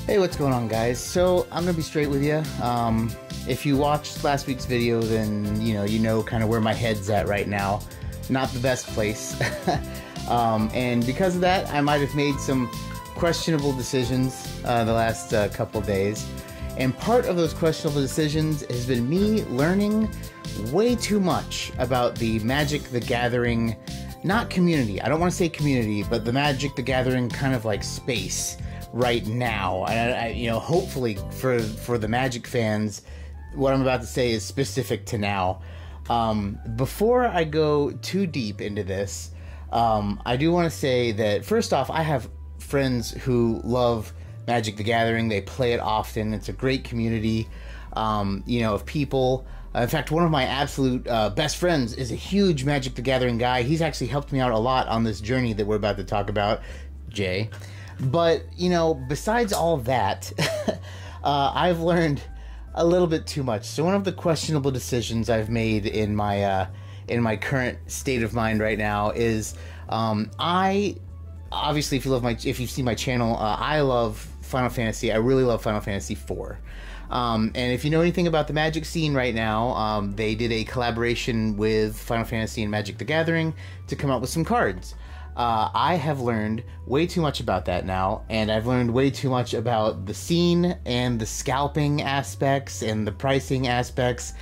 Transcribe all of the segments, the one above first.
Hey, what's going on, guys? So I'm gonna be straight with you. If you watched last week's video, then you know kind of where my head's at right now. Not the best place, and because of that, I might have made some questionable decisions the last couple days. And part of those questionable decisions has been me learning way too much about the Magic the Gathering, not community. I don't want to say community, but the Magic the Gathering kind of like space right now. Hopefully for the Magic fans, what I'm about to say is specific to now. Before I go too deep into this, I do want to say that first off, I have friends who love Magic the Gathering. They play it often. It's a great community, of people. In fact, one of my absolute best friends is a huge Magic the Gathering guy. He's actually helped me out a lot on this journey that we're about to talk about, Jay. But, besides all that, I've learned a little bit too much. So one of the questionable decisions I've made in my current state of mind right now is I obviously, if you've seen my channel, I love Final Fantasy. I really love Final Fantasy IV. And if you know anything about the Magic scene right now, they did a collaboration with Final Fantasy and Magic the Gathering to come out with some cards. I have learned way too much about that now, and I've learned way too much about the scene and the scalping aspects and the pricing aspects,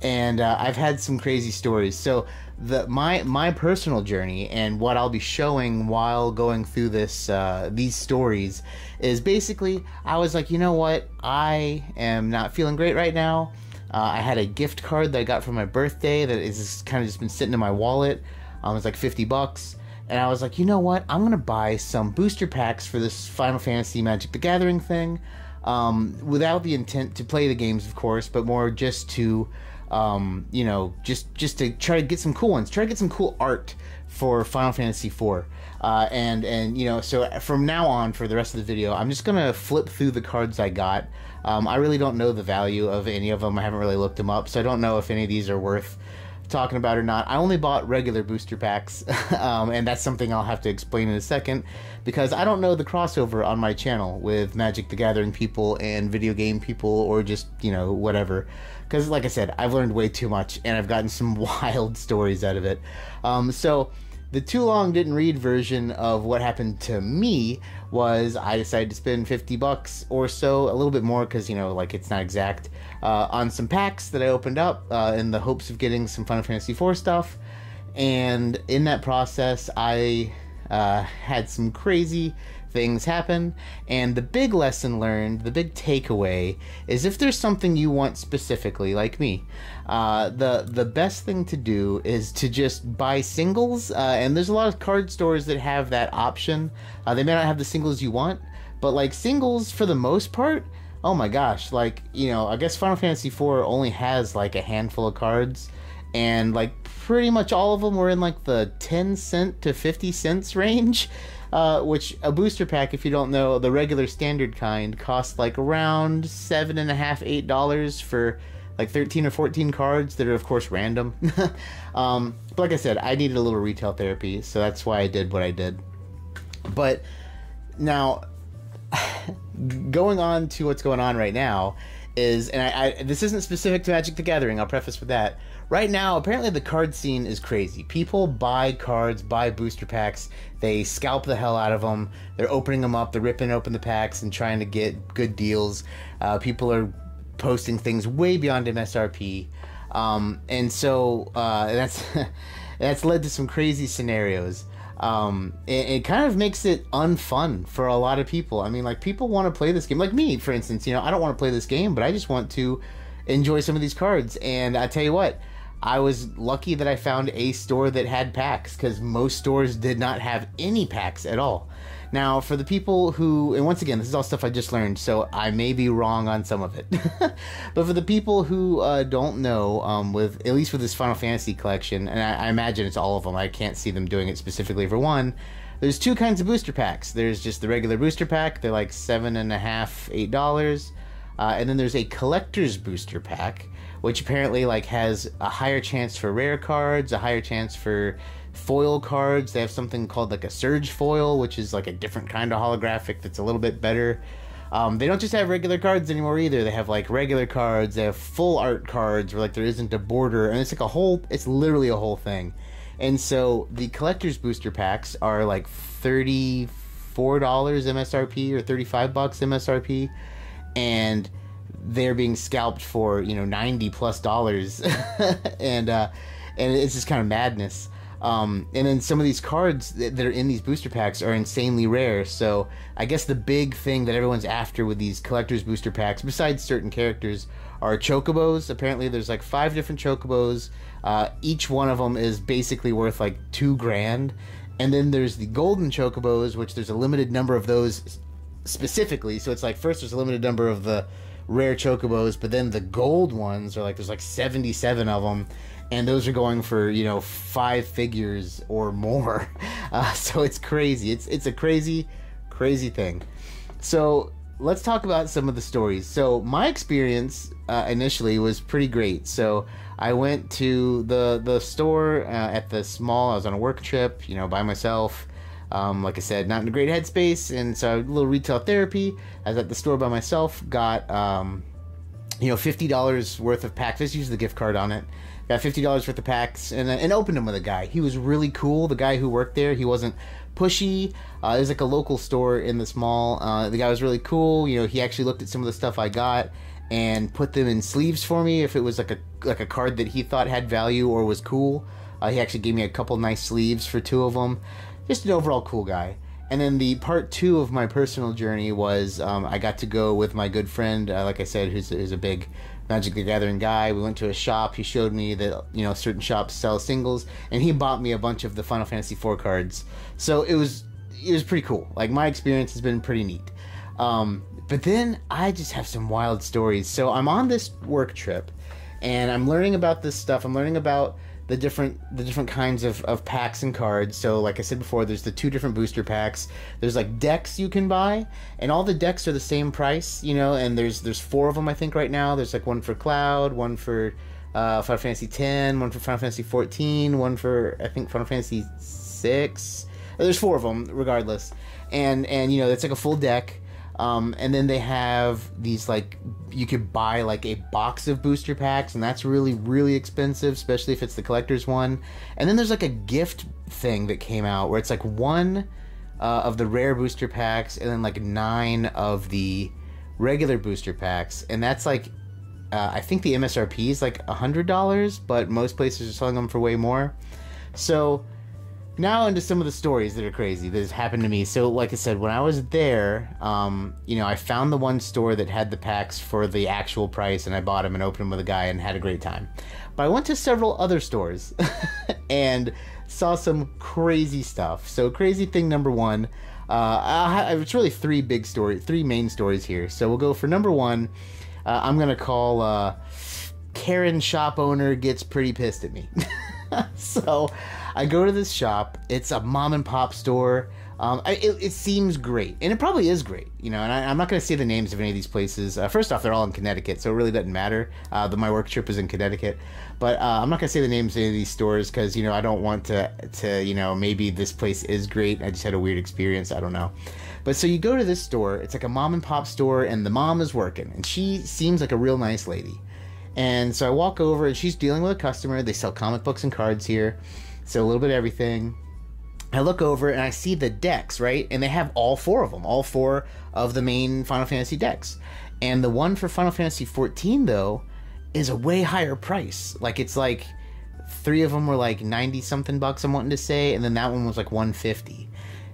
and I've had some crazy stories. So my personal journey and what I'll be showing while going through these stories is basically, I was like, you know what, I am not feeling great right now. I had a gift card that I got for my birthday that is kind of just been sitting in my wallet. It was like $50. And I was like, you know what? I'm going to buy some booster packs for this Final Fantasy Magic the Gathering thing. Without the intent to play the games, of course, but more just to, just to try to get some cool ones. Try to get some cool art for Final Fantasy IV. So from now on, for the rest of the video, I'm just going to flip through the cards I got. I really don't know the value of any of them. I haven't really looked them up, so I don't know if any of these are worth talking about or not. I only bought regular booster packs, and that's something I'll have to explain in a second, because I don't know the crossover on my channel with Magic the Gathering people and video game people, or just, whatever. Because, like I said, I've learned way too much, and I've gotten some wild stories out of it. So the too long didn't read version of what happened to me was I decided to spend $50 or so, a little bit more, because, it's not exact, on some packs that I opened up in the hopes of getting some Final Fantasy IV stuff. And in that process, I had some crazy things happen, and the big lesson learned, the big takeaway, is if there's something you want specifically, like me, the best thing to do is to just buy singles, and there's a lot of card stores that have that option. They may not have the singles you want, but like singles, for the most part, oh my gosh, I guess Final Fantasy IV only has like a handful of cards, and like pretty much all of them were in like the 10 cent to 50 cents range. Which a booster pack, if you don't know, the regular standard kind costs like around $7.50, $8 for like 13 or 14 cards that are of course random. But like I said, I needed a little retail therapy, so that's why I did what I did. But now, going on to what's going on right now is, and this isn't specific to Magic the Gathering, I'll preface with that. Right now, apparently the card scene is crazy. People buy cards, buy booster packs, they scalp the hell out of them, they're opening them up, they're ripping open the packs and trying to get good deals. People are posting things way beyond MSRP. And so that's led to some crazy scenarios. It kind of makes it unfun for a lot of people. I mean, like, people want to play this game. Like me, for instance, I don't want to play this game, but I just want to enjoy some of these cards. And I tell you what, I was lucky that I found a store that had packs, because most stores did not have any packs at all. Now, for the people who, and once again, this is all stuff I just learned, so I may be wrong on some of it. But for the people who don't know, at least with this Final Fantasy collection, and I imagine it's all of them, I can't see them doing it specifically for one, there's two kinds of booster packs. There's just the regular booster pack, they're like $7.50, $8. And then there's a collector's booster pack, which apparently like has a higher chance for rare cards, a higher chance for foil cards. They have something called like a surge foil, which is like a different kind of holographic that's a little bit better. They don't just have regular cards anymore either. They have like regular cards. They have full art cards where like there isn't a border, and it's like a whole. It's literally a whole thing. And so the collector's booster packs are like $34 MSRP or $35 MSRP, and they're being scalped for $90+, and it's just kind of madness. And then some of these cards that are in these booster packs are insanely rare. So I guess the big thing that everyone's after with these collector's booster packs, besides certain characters, are chocobos. Apparently there's like 5 different chocobos. Each one of them is basically worth like $2,000. And then there's the golden chocobos, which there's a limited number of those specifically. So it's like, first there's a limited number of the rare chocobos, but then the gold ones are like, there's like 77 of them. And those are going for, 5 figures or more. So it's crazy. It's a crazy, crazy thing. So let's talk about some of the stories. So my experience initially was pretty great. So I went to the store at the mall. I was on a work trip, by myself. Like I said, not in a great headspace. And so a little retail therapy. I was at the store by myself, got, $50 worth of packs. Just used the gift card on it. Got $50 worth of packs and opened them with a guy. He was really cool. The guy who worked there, he wasn't pushy. It was like a local store in this mall. The guy was really cool. He actually looked at some of the stuff I got and put them in sleeves for me if it was like a card that he thought had value or was cool. He actually gave me a couple nice sleeves for 2 of them. Just an overall cool guy. And then the part 2 of my personal journey was I got to go with my good friend, like I said, who's a big Magic the Gathering guy. We went to a shop. He showed me that certain shops sell singles, and he bought me a bunch of the Final Fantasy IV cards. So it was pretty cool. Like, my experience has been pretty neat. But then I just have some wild stories. So I'm on this work trip, and I'm learning about this stuff. I'm learning about the different kinds of packs and cards. So like I said before, there's the 2 different booster packs. There's like decks you can buy, and all the decks are the same price, and there's 4 of them I think right now. There's like one for Cloud, one for Final Fantasy X, one for Final Fantasy 14, one for I think Final Fantasy 6. There's 4 of them regardless. And it's like a full deck. And then they have these, like, you could buy like a box of booster packs, and that's really, really expensive, especially if it's the collector's one. And then there's like a gift thing that came out where it's like 1 of the rare booster packs and then like 9 of the regular booster packs. And that's like, I think the MSRP is like $100, but most places are selling them for way more. So now into some of the stories that are crazy that has happened to me. So like I said, when I was there, I found the one store that had the packs for the actual price, and I bought them and opened them with a guy and had a great time. But I went to several other stores and saw some crazy stuff. So crazy thing number 1, it's really 3 main stories here. So we'll go for number 1. I'm going to call Karen shop owner gets pretty pissed at me. So I go to this shop. It's a mom and pop store. It seems great, and it probably is great, and I'm not going to say the names of any of these places. First off, they're all in Connecticut, so it really doesn't matter that my work trip is in Connecticut. But I'm not going to say the names of any of these stores because, I don't want to maybe this place is great. I just had a weird experience. I don't know. But so you go to this store. It's like a mom and pop store, and the mom is working, and she seems like a real nice lady. And so I walk over, and she's dealing with a customer. They sell comic books and cards here, so a little bit of everything. I look over, and I see the decks, right? And they have all 4 of them, all 4 of the main Final Fantasy decks. And the one for Final Fantasy 14, though, is a way higher price. Like, it's like 3 of them were like 90-something bucks, I'm wanting to say, and then that one was like 150.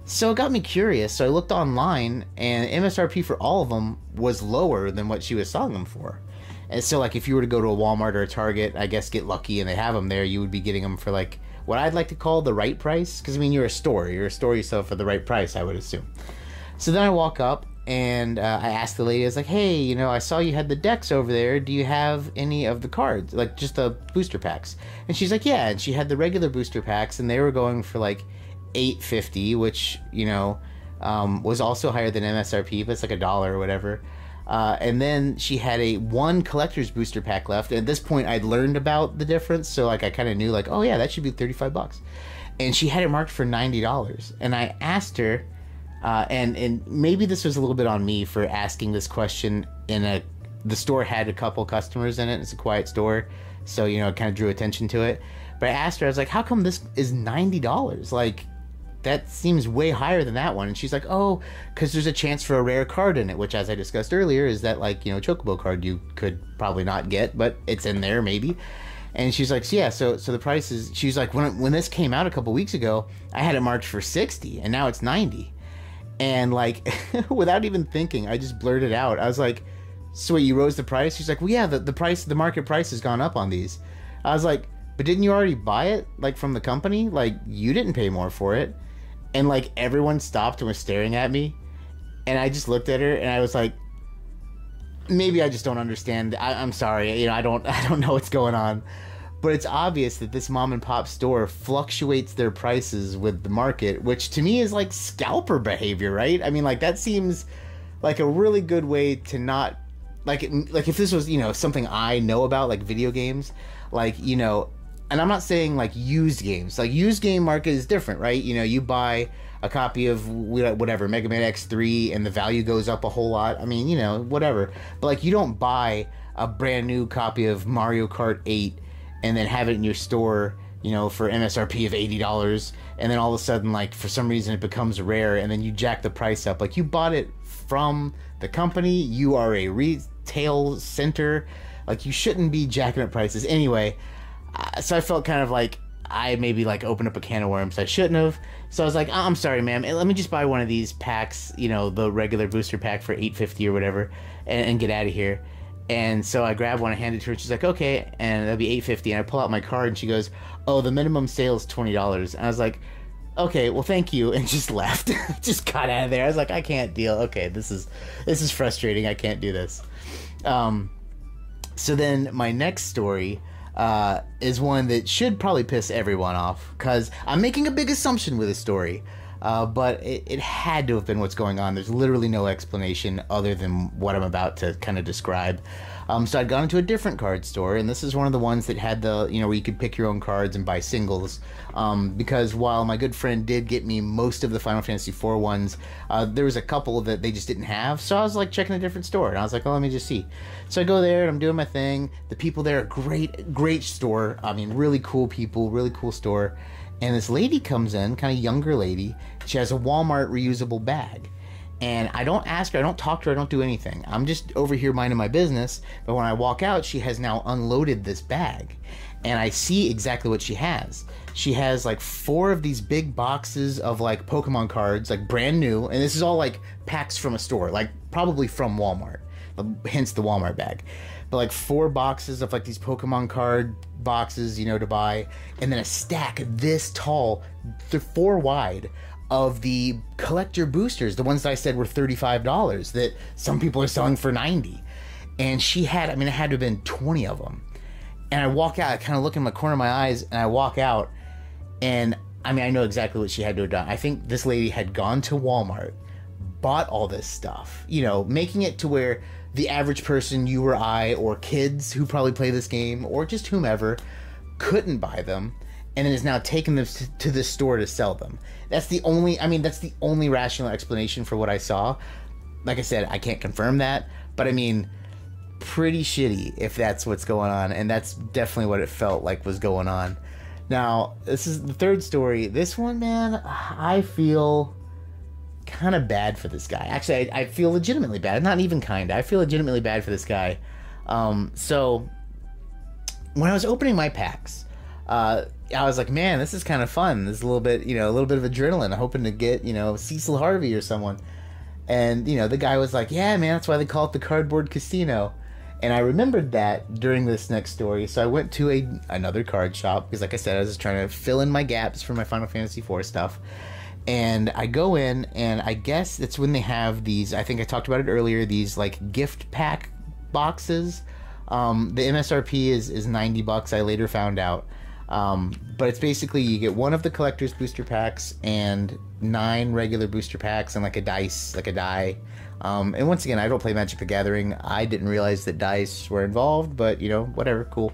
So it got me curious. So I looked online, and MSRP for all of them was lower than what she was selling them for. And so, like, if you were to go to a Walmart or a Target, I guess get lucky and they have them there, you would be getting them for, like, what I'd like to call the right price. Because, you're a store. You're a store yourself for the right price, I would assume. So then I walk up, and I asked the lady, I was like, hey, I saw you had the decks over there. Do you have any of the cards? Like, just the booster packs? And she's like, yeah. And she had the regular booster packs, and they were going for, like, $8.50, which, was also higher than MSRP, but it's like $1 or whatever. And then she had a 1 collector's booster pack left. At this point, I'd learned about the difference, so like I kind of knew, like, oh yeah, that should be $35. And she had it marked for $90. And I asked her, And maybe this was a little bit on me for asking this question the store had a couple customers in it. It's a quiet store, so it kind of drew attention to it. But I asked her, I was like, how come this is $90? Like, that seems way higher than that one. And she's like, oh, because there's a chance for a rare card in it, which, as I discussed earlier, is that, like, chocobo card you could probably not get, but it's in there maybe. And she's like, yeah, so the price is, she's like, when this came out a couple weeks ago, I had it marked for 60 and now it's 90. And like, without even thinking, I just blurted out. I was like, so wait, you rose the price? She's like, well, yeah, the market price has gone up on these. I was like, but didn't you already buy it, like, from the company? Like, you didn't pay more for it. And like, everyone stopped and was staring at me. And I just looked at her and I was like, maybe I just don't understand. I'm sorry, I don't know what's going on. But it's obvious that this mom and pop store fluctuates their prices with the market, which to me is like scalper behavior, right? I mean, like, that seems like a really good way to not, like if this was, something I know about, like video games, like, and I'm not saying like used games. Like, used game market is different, right? You buy a copy of whatever, Mega Man X3, and the value goes up a whole lot. I mean, whatever. But like, you don't buy a brand new copy of Mario Kart 8 and then have it in your store, for MSRP of $80, and then all of a sudden, like, for some reason it becomes rare, and then you jack the price up. Like, you bought it from the company, you are a retail center, like, you shouldn't be jacking up prices. Anyway, so I felt kind of like I maybe, like, opened up a can of worms I shouldn't have. So I was like, I'm sorry, ma'am, let me just buy one of these packs, the regular booster pack for $8.50 or whatever, and get out of here. And so I grabbed one and handed it to her, and she's like, okay, and that'll be $8.50. And I pull out my card, and she goes, oh, the minimum sale is $20. And I was like, okay, well, thank you, and just left. Just got out of there. I was like, I can't deal. Okay, this is frustrating. I can't do this. So then my next story is one that should probably piss everyone off, because I'm making a big assumption with this story. But it had to have been what's going on. There's literally no explanation other than what I'm about to kind of describe. So I'd gone into a different card store, and this is one of the ones that had the, where you could pick your own cards and buy singles. Because while my good friend did get me most of the Final Fantasy IV ones, there was a couple that they just didn't have. So I was like checking a different store, and I was like, oh, let me just see. So I go there, and I'm doing my thing. The people there are great store. I mean, really cool people, really cool store. And this lady comes in, kind of younger lady. She has a Walmart reusable bag. And I don't ask her, I don't talk to her, I don't do anything. I'm just over here minding my business. But when I walk out, she has now unloaded this bag. And I see exactly what she has. She has like 4 of these big boxes of like Pokemon cards, like brand new. And this is all like packs from a store, like probably from Walmart. Hence the Walmart bag. But like 4 boxes of like these Pokemon card boxes, to buy, and then a stack this tall, 4 wide, of the collector boosters, the ones that I said were $35 that some people are selling for $90. And she had, it had to have been 20 of them. And I walk out, I kind of look in the corner of my eyes, and I walk out, and I know exactly what she had to have done. I think this lady had gone to Walmart, bought all this stuff, making it to where the average person, you or I, or kids who probably play this game, or just whomever, couldn't buy them, and then is now taking them to the store to sell them. That's the only rational explanation for what I saw. Like I said, I can't confirm that, but pretty shitty if that's what's going on, and that's definitely what it felt like was going on. Now, this is the third story. This one, man, I feel kind of bad for this guy. Actually, I feel legitimately bad. Not even kind. I feel legitimately bad for this guy. So when I was opening my packs, I was like, man, this is kind of fun. This is a little bit of adrenaline. I'm hoping to get, Cecil Harvey or someone. And, the guy was like, yeah, man, that's why they call it the Cardboard Casino. And I remembered that during this next story, so I went to another card shop, because like I said, I was just trying to fill in my gaps for my Final Fantasy IV stuff. And I go in, and I guess it's when they have these, I think I talked about it earlier, these like gift pack boxes. The MSRP is $90, I later found out. But it's basically, you get one of the collector's booster packs and 9 regular booster packs and like a die. And once again, I don't play Magic the Gathering. I didn't realize that dice were involved, but whatever, cool.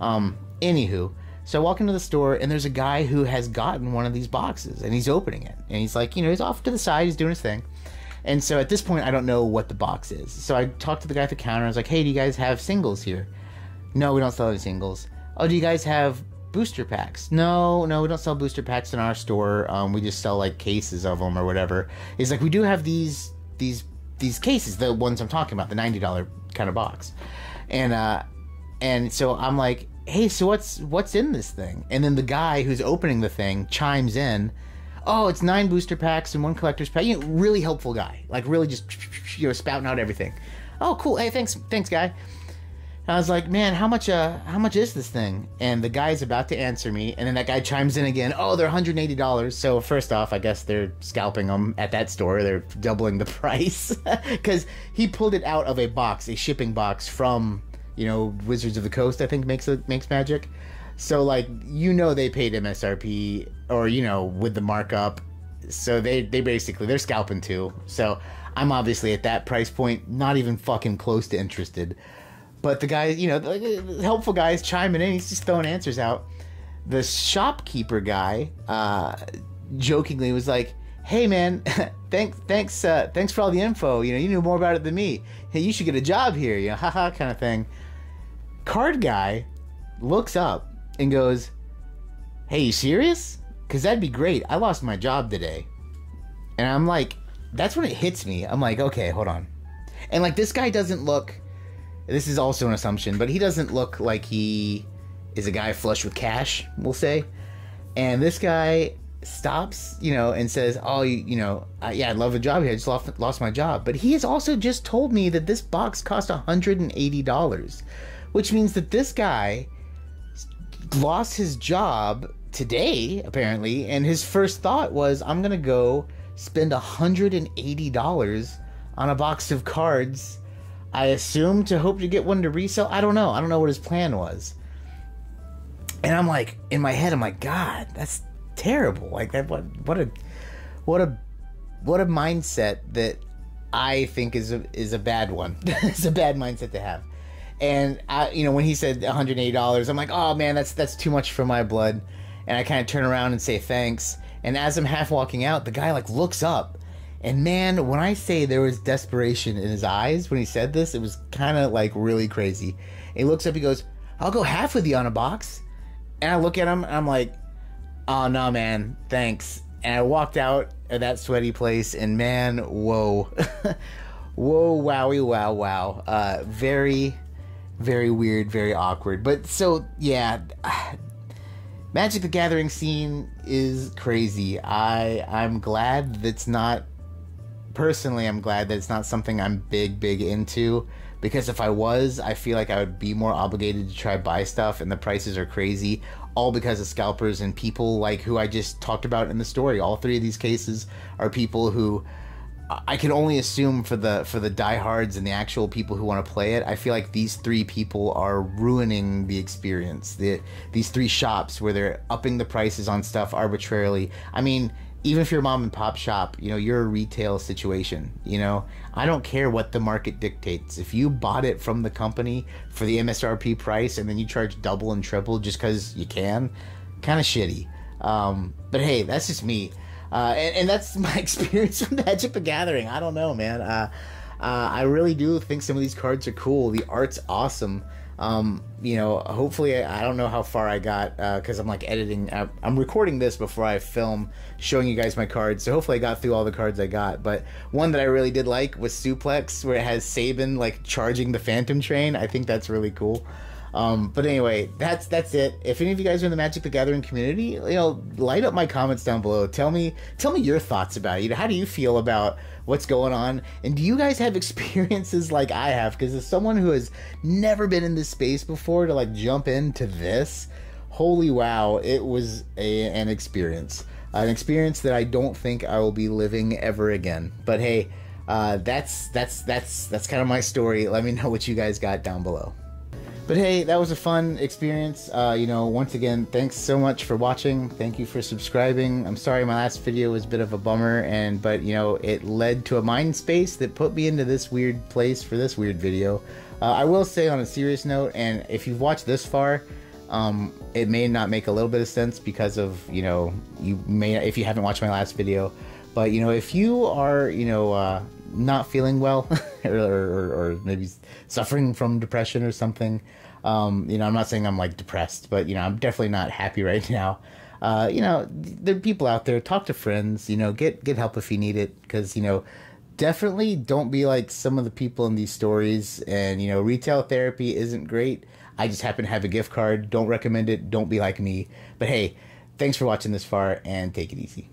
Anywho, So I walk into the store, and there's a guy who has gotten one of these boxes, and he's opening it. And he's like, you know, he's off to the side, he's doing his thing. And so at this point, I don't know what the box is. So I talked to the guy at the counter. I was like, hey, do you guys have singles here? No, we don't sell any singles. Oh, do you guys have booster packs? No, we don't sell booster packs in our store. We just sell like cases of them or whatever. He's like, we do have these cases, the ones I'm talking about, the $90 kind of box. And so I'm like, hey, so what's in this thing? And then the guy who's opening the thing chimes in, oh, it's 9 booster packs and 1 collector's pack. You know, really helpful guy. Like, really just, you know, spouting out everything. Oh, cool. Hey, thanks, guy. And I was like, man, how much is this thing? And the guy's about to answer me, and then that guy chimes in again. Oh, they're $180. So first off, I guess they're scalping them at that store. They're doubling the price because he pulled it out of a box, a shipping box from, you know, Wizards of the Coast, I think makes Magic. So, like, you know, they paid MSRP, or, you know, with the markup. So they basically, they're scalping too. So I'm obviously at that price point, not even fucking close to interested. But the guy, you know, the helpful guy is chiming in. He's just throwing answers out. The shopkeeper guy, jokingly was like, hey man, thanks for all the info. You know, you knew more about it than me. Hey, you should get a job here, you know, haha, kind of thing. Card guy looks up and goes, hey, you serious? Because that'd be great. I lost my job today. And I'm like, that's when it hits me. I'm like, okay, hold on. And like, this guy doesn't look, this is also an assumption, but he doesn't look like he is a guy flush with cash, we'll say. And this guy stops, you know, and says, oh, you know, yeah, I'd love a job here. I just lost my job. But he has also just told me that this box cost $180, which means that this guy lost his job today, apparently, and his first thought was, I'm gonna go spend $180 on a box of cards, I assume to hope to get one to resell. I don't know what his plan was. And I'm like, in my head, I'm like, God, that's terrible. Like, that, what a mindset that I think is a bad one. It's a bad mindset to have. And you know, when he said $180, I'm like, oh man, that's too much for my blood. And I kind of turn around and say thanks. And as I'm half walking out, the guy like looks up, and man, when I say there was desperation in his eyes when he said this, it was kind of like really crazy. And he looks up, he goes, I'll go half with you on a box. And I look at him, and I'm like, oh no, man, thanks. And I walked out of that sweaty place, and man, whoa, whoa, wowie, wow. Very, very weird, very awkward. But so, yeah, Magic the Gathering scene is crazy. I'm glad that's not, personally, I'm glad that it's not something I'm big into, because if I was, I feel like I would be more obligated to try buy stuff, and the prices are crazy, all because of scalpers and people like who I just talked about in the story. All 3 of these cases are people who I can only assume for the diehards and the actual people who want to play it. I feel like these 3 people are ruining the experience. These 3 shops where they're upping the prices on stuff arbitrarily. I mean, even if you're a mom and pop shop, you know, you're a retail situation, you know. I don't care what the market dictates. If you bought it from the company for the MSRP price and then you charge double and triple just because you can, kind of shitty. But hey, that's just me. And that's my experience with Magic the Gathering. I don't know, man. I really do think some of these cards are cool. The art's awesome. You know, hopefully, I don't know how far I got, because I'm like editing. I'm recording this before I film showing you guys my cards. So hopefully I got through all the cards I got. But one that I really did like was Suplex, where it has Saban like charging the Phantom Train. I think that's really cool. But anyway, that's it. If any of you guys are in the Magic the Gathering community, you know, light up my comments down below. Tell me your thoughts about it. You know, how do you feel about what's going on? And do you guys have experiences like I have? Because as someone who has never been in this space before, to like jump into this, holy wow, it was an experience. An experience that I don't think I will be living ever again. But hey, that's kind of my story. Let me know what you guys got down below. But hey, that was a fun experience. You know, once again, thanks so much for watching. Thank you for subscribing. I'm sorry my last video was a bit of a bummer, but you know, it led to a mind space that put me into this weird place for this weird video. I will say on a serious note, and if you've watched this far, It may not make a little bit of sense because of, you know, you may, if you haven't watched my last video, but, you know, if you are, you know, not feeling well or maybe suffering from depression or something, you know, I'm not saying I'm like depressed, but, you know, I'm definitely not happy right now. You know, there are people out there, talk to friends, you know, get help if you need it, because, you know, definitely don't be like some of the people in these stories. And, you know, retail therapy isn't great. I just happen to have a gift card. Don't recommend it. Don't be like me. But hey, thanks for watching this far, and take it easy.